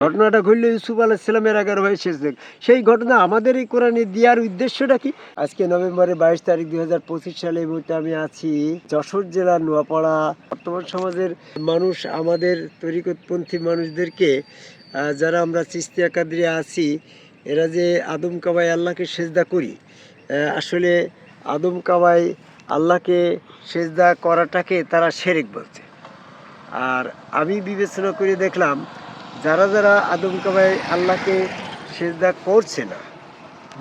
ঘটনাটা ঘটল ইউসুফ আলাইসাল্লামের 11 ভাই শেষ দেখ। সেই ঘটনা আমাদের এই কোরআনে দেওয়ার উদ্দেশ্যটা কি? আজকে নভেম্বরের 22 তারিখ 2025 সালে এই মুহূর্তে আমি আছি যশোর জেলার নোয়াপাড়া। বর্তমান সমাজের মানুষ আমাদের তরিকতপন্থী মানুষদেরকে যারা আমরা চিস্তিয়া কাদরিয়া আছি, এরা যে আদম কাবাই আল্লাহকে সেজদা করি, আসলে আদম কাবাই আল্লাহকে সেজদা করাটাকে তারা শিরক বলছে। আর আমি বিবেচনা করে দেখলাম যারা যারা আদম কাবাই আল্লাহকে সেজদা করছে না,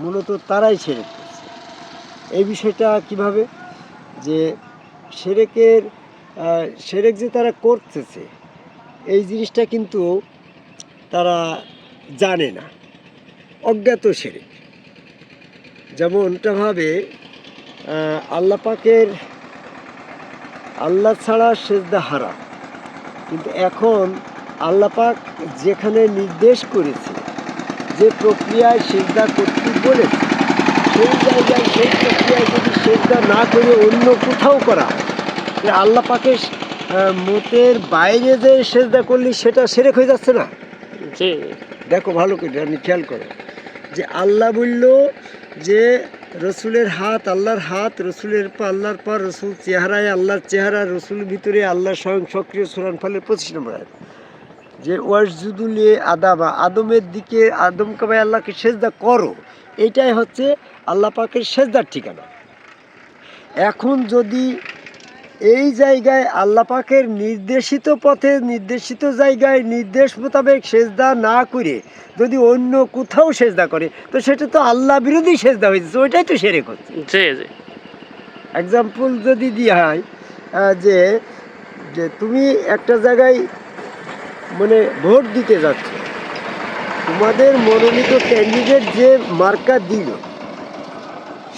মূলত তারাই শিরক করছে। এই বিষয়টা কিভাবে, যে শিরক যে তারা করতেছে এই জিনিসটা কিন্তু তারা জানে না, অজ্ঞাত শিরক। যেমনটা ভাবে আল্লাহ পাকের আল্লাহ ছাড়া সেজদা হারাম, কিন্তু এখন আল্লাহ পাক যেখানে নির্দেশ করেছে, যে প্রক্রিয়ায় সেজদা করতে বলেছে, সেই জায়গায় সেই প্রক্রিয়ায় যদি সেজদা না করে অন্য কোথাও করা, আল্লাহ পাকের মতের বাইরে যে সেজদা করলে সেটা শিরক হয়ে যাচ্ছে না? দেখো ভালো করে, আমি খেয়াল করো যে আল্লাহ বলল যে রসুলের হাত আল্লাহর হাত, রসুলের পা আল্লাহর পা, রসুল চেহারায় আল্লাহর চেহারা, রসুল ভিতরে আল্লাহ স্বয়ং সক্রিয়। সূরা আনফালের 25 নম্বর আয়াত, যে ওয়াসজুদুলি আদামা, আদমের দিকে আদম কাবাই আল্লাহকে সেজদা করো, এইটাই হচ্ছে আল্লাহ পাকের সেজদার ঠিকানা। এখন যদি এই জায়গায় আল্লাহ পাকের নির্দেশিত পথে, নির্দেশিত জায়গায় নির্দেশ মোতাবেক সেজদা না করে যদি অন্য কোথাও সেজদা করে, তো সেটা তো আল্লাহ বিরোধী সেজদা হয়েছে, ওইটাই তো শিরক হচ্ছে। এক্সাম্পল যদি দেওয়া হয় যে যে তুমি একটা জায়গায় মানে ভোট দিতে যাচ্ছ, তোমাদের মনোনীত ক্যান্ডিডেট যে মার্কা দিল,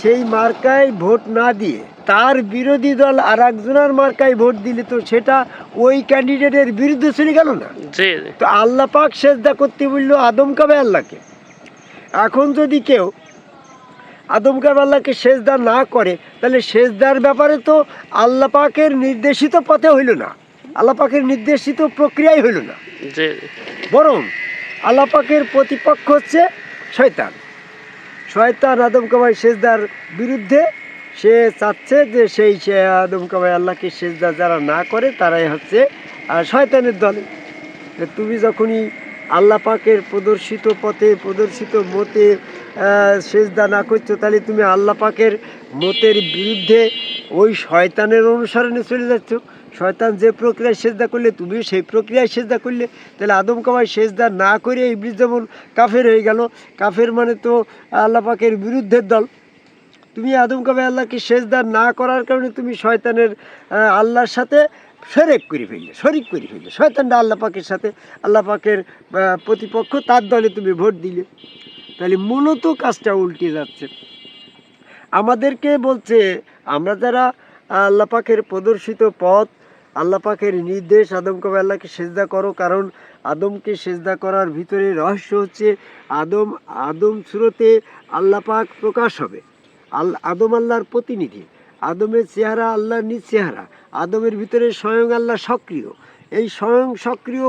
সেই মার্কায় ভোট না দিয়ে তার বিরোধী দল আর একজনের মার্কায় ভোট দিলে তো সেটা ওই ক্যান্ডিডেটের বিরুদ্ধে চলে গেল না? তো আল্লাহ পাক সেজদা করতে বললো আদম কাবাই আল্লাহকে। এখন যদি কেউ আদম কাবাই আল্লাহকে সেজদা না করে, তাহলে সেজদার ব্যাপারে তো আল্লাহ পাকের নির্দেশিত পথে হইল না, আল্লাহ পাকের নির্দেশিত প্রক্রিয়াই হইল না, বরং আল্লাহ পাকের প্রতিপক্ষ হচ্ছে শয়তান। শয়তান আদম কাবাই সেজদার বিরুদ্ধে, সে চাচ্ছে যে সেই আদম কাবাই আল্লাহকে সেজদা যারা না করে তারাই হচ্ছে শয়তানের দল। তুমি যখনই আল্লাহ পাকের প্রদর্শিত পথে, প্রদর্শিত মতে সেজদা না করছো, তাহলে তুমি আল্লাহ পাকের মতের বিরুদ্ধে ওই শয়তানের অনুসরণে চলে যাচ্ছ। শয়তান যে প্রক্রিয়ায় সেজদা করলে তুমিও সেই প্রক্রিয়ায় সেজদা করলে, তাহলে আদম কাবাই সেজদা না করে ইবলিস যেমন কাফের হয়ে গেল। কাফের মানে তো আল্লাহ পাকের বিরুদ্ধের দল। তুমি আদম কাবাই আল্লাহকে সেজদা না করার কারণে তুমি শয়তানের আল্লাহর সাথে শরিক করে ফেললে। শয়তানটা আল্লাহ পাকের সাথে, আল্লাহ পাকের প্রতিপক্ষ, তার দলে তুমি ভোট দিলে। তাহলে মূলত কাজটা উল্টে যাচ্ছে। আমাদেরকে বলছে আমরা যারা আল্লাহ পাকের প্রদর্শিত পথ, আল্লাহ পাকের নির্দেশ, আদম কাবাই আল্লাহকে সেজদা করো, কারণ আদমকে সেজদা করার ভিতরে রহস্য হচ্ছে আদম সুরতে আল্লাহ পাক প্রকাশ হবে। আদম আল্লাহর প্রতিনিধি, আদমের চেহারা আল্লাহর নিজ চেহারা, আদমের ভিতরে স্বয়ং আল্লাহ সক্রিয়। এই স্বয়ং সক্রিয়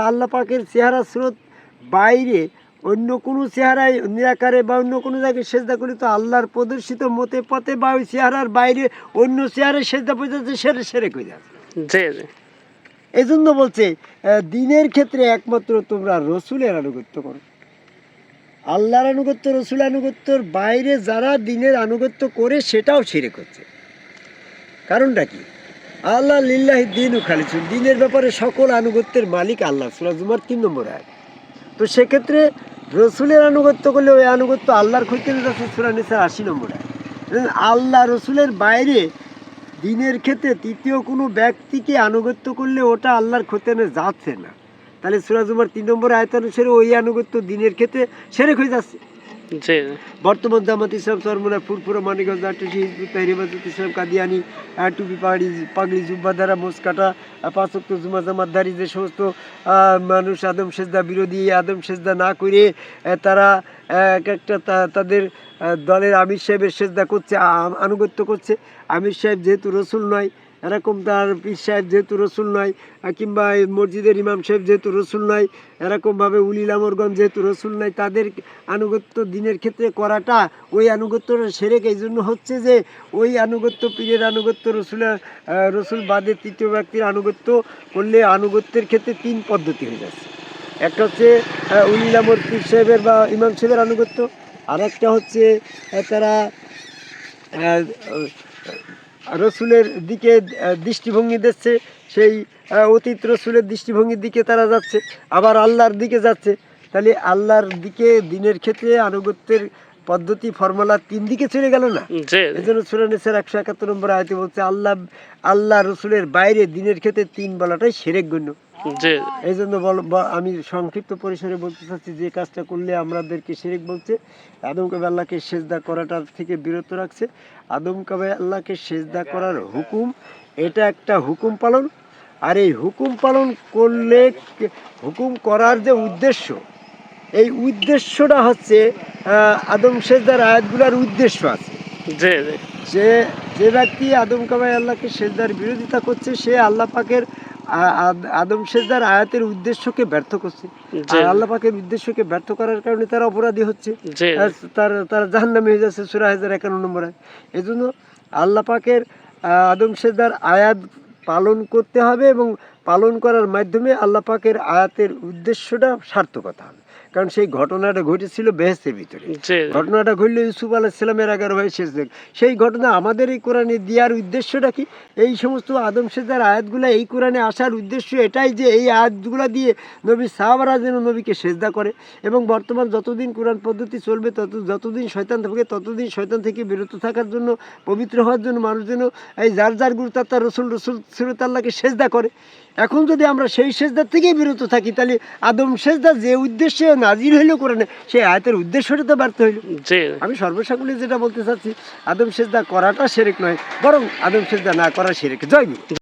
আল্লাহ পাকের চেহারা স্রোত বাইরে অন্য কোনো চেহারায় নিরাকারে বা অন্য কোনো জায়গায় সেজদা করি, তো আল্লাহর প্রদর্শিত মতে পথে বা ওই চেহারার বাইরে অন্য চেহারায় সেজদা পড়ে শিরক হয়ে যাচ্ছে। এই জন্য বলছে দিনের ক্ষেত্রে একমাত্র তোমরা রসুলের আনুগত্য করো। আল্লাহর আনুগত্য, রসুল আনুগত্যর বাইরে যারা দিনের আনুগত্য করে সেটাও শিরক হচ্ছে। কারণটা কি? আল্লাহ লিল্লাহি দীনু খালিসুন, দিনের ব্যাপারে সকল আনুগত্যের মালিক আল্লাহ। সূরা জুমার 3 নম্বর আয়াত। তো সেক্ষেত্রে রসুলের আনুগত্য করলে ওই আনুগত্য আল্লাহর ক্ষতি যাচ্ছে। সূরা নিসার 80 নম্বর আয়াত। আল্লাহ রসুলের বাইরে দিনের ক্ষেত্রে তৃতীয় কোনো ব্যক্তিকে আনুগত্য করলে ওটা আল্লাহর খতিয়ানে যাচ্ছে না। তাহলে সূরা জুমার 3 নম্বর আয়াত অনুসারে ওই আনুগত্য দিনের ক্ষেত্রে শিরক হয়ে যাচ্ছে। বর্তমান জামাত ইসলাম চরমোনা, ফুরফুরা, মানিকগঞ্জ, আটুসি, হিজবুত তাহরির ইসলাম, কাদিয়ানি, টুপি পাগড়ি জুব্বা দ্বারা মোচকাটা 5 ওয়াক্ত জুমা জামাতধারী যে সমস্ত মানুষ আদম সেজদা বিরোধী, আদম সেজদা না করে তারা এক একটা তাদের দলের আমির সাহেবের সেজদা করছে, আনুগত্য করছে। আমির সাহেব যেহেতু রসুল নয়, এরকম তার পীর সাহেব যেহেতু রসুল নয়, কিংবা এই মসজিদের ইমাম সাহেব যেহেতু রসুল নয়, এরকমভাবে উলিল আমরগণ যেহেতু রসুল নয়, তাদের আনুগত্য দিনের ক্ষেত্রে করাটা ওই আনুগত্যটা সেরেক। এই জন্য হচ্ছে যে ওই আনুগত্য, পীরের আনুগত্য, রসুল বাদে তৃতীয় ব্যক্তির আনুগত্য করলে আনুগত্যের ক্ষেত্রে 3 পদ্ধতি হয়ে যাচ্ছে। একটা হচ্ছে উলিল আমর পীর সাহেবের বা ইমাম সাহেবের আনুগত্য, আর একটা হচ্ছে তারা রসুলের দিকে দৃষ্টিভঙ্গি দিচ্ছে, সেই অতীত রসুলের দৃষ্টিভঙ্গির দিকে তারা যাচ্ছে, আবার আল্লাহর দিকে যাচ্ছে। তাহলে আল্লাহর দিকে দিনের ক্ষেত্রে আনুগত্যের পদ্ধতি ফর্মুলা 3 দিকে চলে গেল না? এই জন্য সূরা নিসার 171 নম্বর আয়াতে বলছে আল্লাহ রসুলের বাইরে দিনের ক্ষেত্রে 3 বলাটাই শিরক গণ্য। এই জন্য আমি সংক্ষিপ্ত পরিসরে বলতে চাচ্ছি, যে কাজটা করলে আমাদেরকে শিরক বলছে, আদম কাবে আল্লাহকে সেজদা করাটার থেকে বিরত রাখছে। আদম কাবে আল্লাহকে সেজদা করার হুকুম, এটা একটা হুকুম পালন। আর এই হুকুম পালন করলে, হুকুম করার যে উদ্দেশ্য, এই উদ্দেশ্যটা হচ্ছে আদম সেজদার আয়াতগুলোর উদ্দেশ্য আছে। যে ব্যক্তি আদম কাবে আল্লাহকে সেজদার বিরোধিতা করছে, সে আল্লাহ পাকের আদম সেজদার আয়াতের উদ্দেশ্যকে ব্যর্থ করছে। আর আল্লাহ পাকের উদ্দেশ্যকে ব্যর্থ করার কারণে তারা অপরাধী হচ্ছে, তারা জাহান্নামী হয়ে যাচ্ছে। সূরা হাজর 51 নম্বর আয়াত। এজন্য আল্লাহ পাকের আদম সেজদার আয়াত পালন করতে হবে, এবং পালন করার মাধ্যমে আল্লাহ পাকের আয়াতের উদ্দেশ্যটা সার্থকতা হবে। কারণ সেই ঘটনাটা ঘটেছিল বেহেশতের ভিতরে। ঘটনাটা ঘটল ইউসুফ আলাইহিস সালামের 11 ভাই সেজদা। সেই ঘটনা আমাদের এই কোরআনে দেওয়ার উদ্দেশ্যটা কি? এই সমস্ত আদম সেজদার আয়াতগুলো এই কোরআনে আসার উদ্দেশ্য এটাই যে এই আয়াতগুলো দিয়ে নবী সাহাবারা যেন নবীকে সেজদা করে। এবং বর্তমান যতদিন কোরআন পদ্ধতি চলবে, যতদিন শয়তান থাকবে, ততদিন শয়তান থেকে বিরত থাকার জন্য, পবিত্র হওয়ার জন্য মানুষ যেন এই যার গুরু তার রসুল সুরত আল্লাহকে সেজদা করে। এখন যদি আমরা সেই সেজদার থেকেই বিরত থাকি, তাহলে আদম সেজদা যে উদ্দেশ্যে নাজিল হইল কোরআনে, সেই আয়াতের উদ্দেশ্যটা তো ব্যর্থ হইল। আমি সর্বসাকুল্যে যেটা বলতে চাচ্ছি, আদম সেজদা করাটা শিরক নয়, বরং আদম সেজদা না করা শিরক। জয় গুরু।